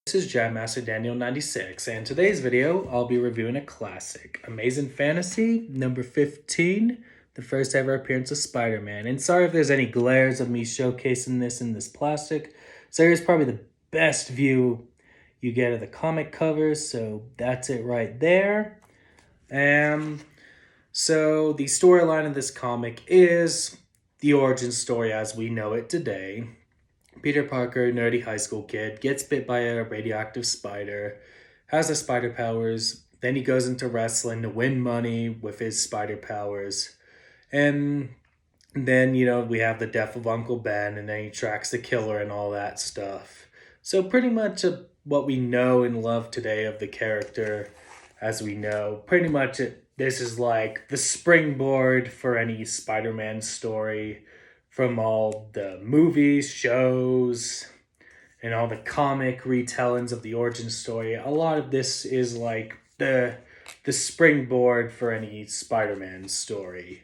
This is Jam Master Daniel 96, and today's video I'll be reviewing a classic, Amazing Fantasy number 15, the first ever appearance of Spider-Man. And sorry if there's any glares of me showcasing this in this plastic. So here's probably the best view you get of the comic covers, so that's it right there. So the storyline of this comic is the origin story as we know it today. Peter Parker, nerdy high school kid, gets bit by a radioactive spider, has the spider powers, then he goes into wrestling to win money with his spider powers. And then, we have the death of Uncle Ben, and then he tracks the killer and all that stuff. So pretty much what we know and love today of the character, as we know. Pretty much this is like the springboard for any Spider-Man story from all the movies, shows, and all the comic retellings of the origin story. A lot of this is like the springboard for any Spider-Man story,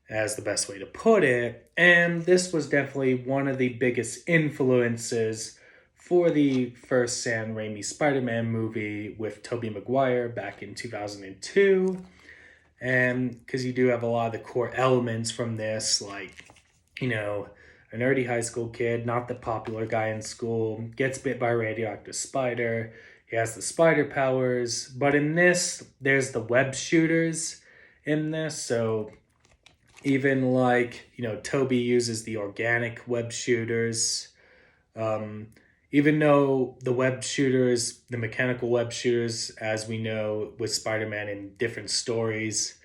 as the best way to put it. And this was definitely one of the biggest influences for the first Sam Raimi Spider-Man movie with Tobey Maguire back in 2002. And because you do have a lot of the core elements from this, like, a nerdy high school kid, not the popular guy in school, gets bit by a radioactive spider. He has the spider powers. But in this, there's the web shooters in this. So even like, Toby uses the organic web shooters. Even though the web shooters, the mechanical web shooters, as we know with Spider-Man in different stories,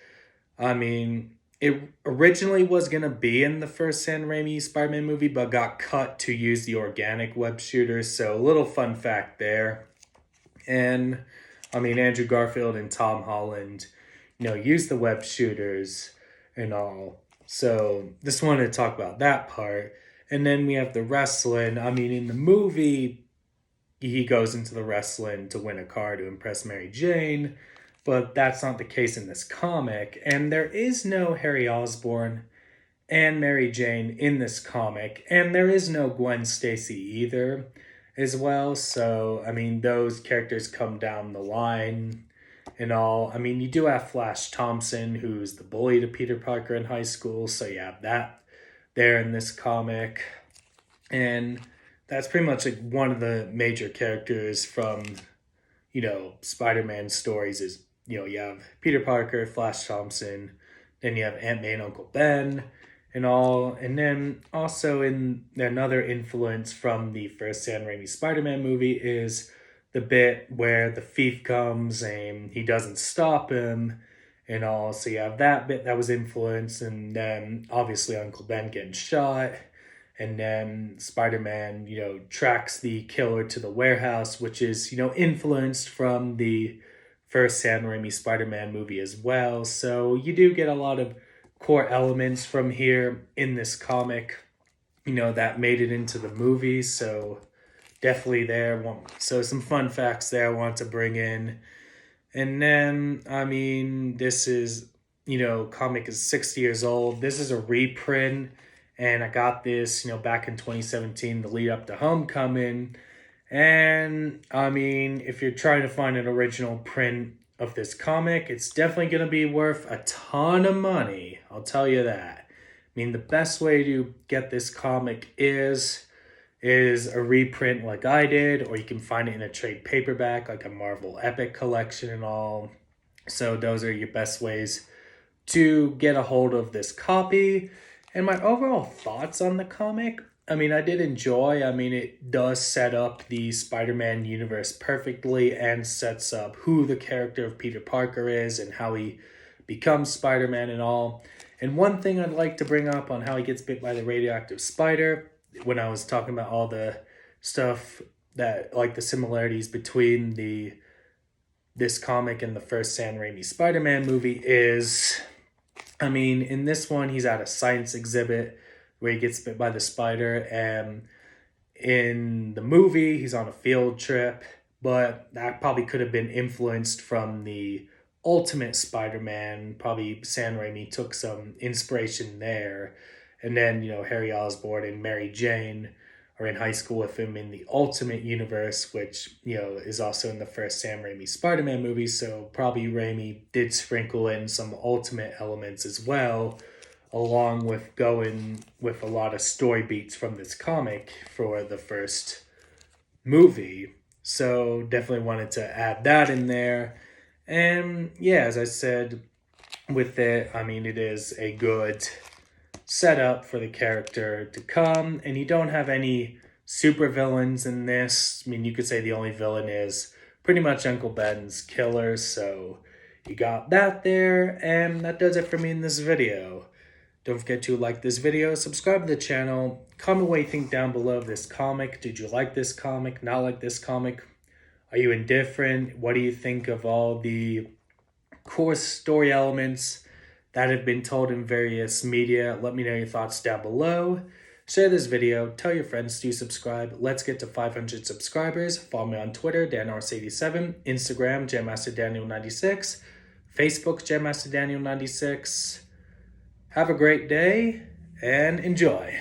it originally was going to be in the first Sam Raimi Spider-Man movie, but got cut to use the organic web shooters. So a little fun fact there. And, Andrew Garfield and Tom Holland, use the web shooters and all. So just wanted to talk about that part. And then we have the wrestling. In the movie, he goes into the wrestling to win a car to impress Mary Jane. But that's not the case in this comic. And there is no Harry Osborn and Mary Jane in this comic. And there is no Gwen Stacy either as well. So, those characters come down the line and all. You do have Flash Thompson, who's the bully to Peter Parker in high school. So you have that there in this comic. And that's pretty much like one of the major characters from, Spider-Man stories is, you have Peter Parker, Flash Thompson, then you have Aunt May and Uncle Ben and all. And then also in another influence from the first Sam Raimi Spider-Man movie is the bit where the thief comes and he doesn't stop him and all. So you have that bit that was influenced, and then obviously Uncle Ben getting shot. And then Spider-Man, tracks the killer to the warehouse, which is, influenced from the first Sam Raimi Spider-Man movie as well. So you do get a lot of core elements from here in this comic, that made it into the movie. So definitely there. So some fun facts there I want to bring in. And then, this is, comic is 60 years old. This is a reprint. And I got this, back in 2017, the lead up to Homecoming. And, if you're trying to find an original print of this comic, it's definitely going to be worth a ton of money. I'll tell you that. The best way to get this comic is a reprint like I did, or you can find it in a trade paperback, like a Marvel Epic collection and all. So those are your best ways to get a hold of this copy. And my overall thoughts on the comic, I did enjoy. It does set up the Spider-Man universe perfectly and sets up who the character of Peter Parker is and how he becomes Spider-Man and all. And one thing I'd like to bring up on how he gets bit by the radioactive spider, when I was talking about all the stuff that, like the similarities between this comic and the first Sam Raimi Spider-Man movie is, in this one, he's at a science exhibit where he gets bit by the spider, and in the movie, he's on a field trip, but that probably could have been influenced from the Ultimate Spider-Man. Probably Sam Raimi took some inspiration there. And then, Harry Osborn and Mary Jane are in high school with him in the Ultimate Universe, which, is also in the first Sam Raimi Spider-Man movie. So probably Raimi did sprinkle in some Ultimate elements as well, along with going with a lot of story beats from this comic for the first movie. So definitely wanted to add that in there. And yeah, as I said, with it, it is a good setup for the character to come, and you don't have any super villains in this. You could say the only villain is pretty much Uncle Ben's killer, so you got that there, and that does it for me in this video. Don't forget to like this video, subscribe to the channel, comment what you think down below of this comic. Did you like this comic, not like this comic? Are you indifferent? What do you think of all the core story elements that have been told in various media? Let me know your thoughts down below. Share this video, tell your friends to subscribe. Let's get to 500 subscribers. Follow me on Twitter, DanRC87, Instagram, JamMasterDaniel96, Facebook, JamMasterDaniel96. Have a great day and enjoy.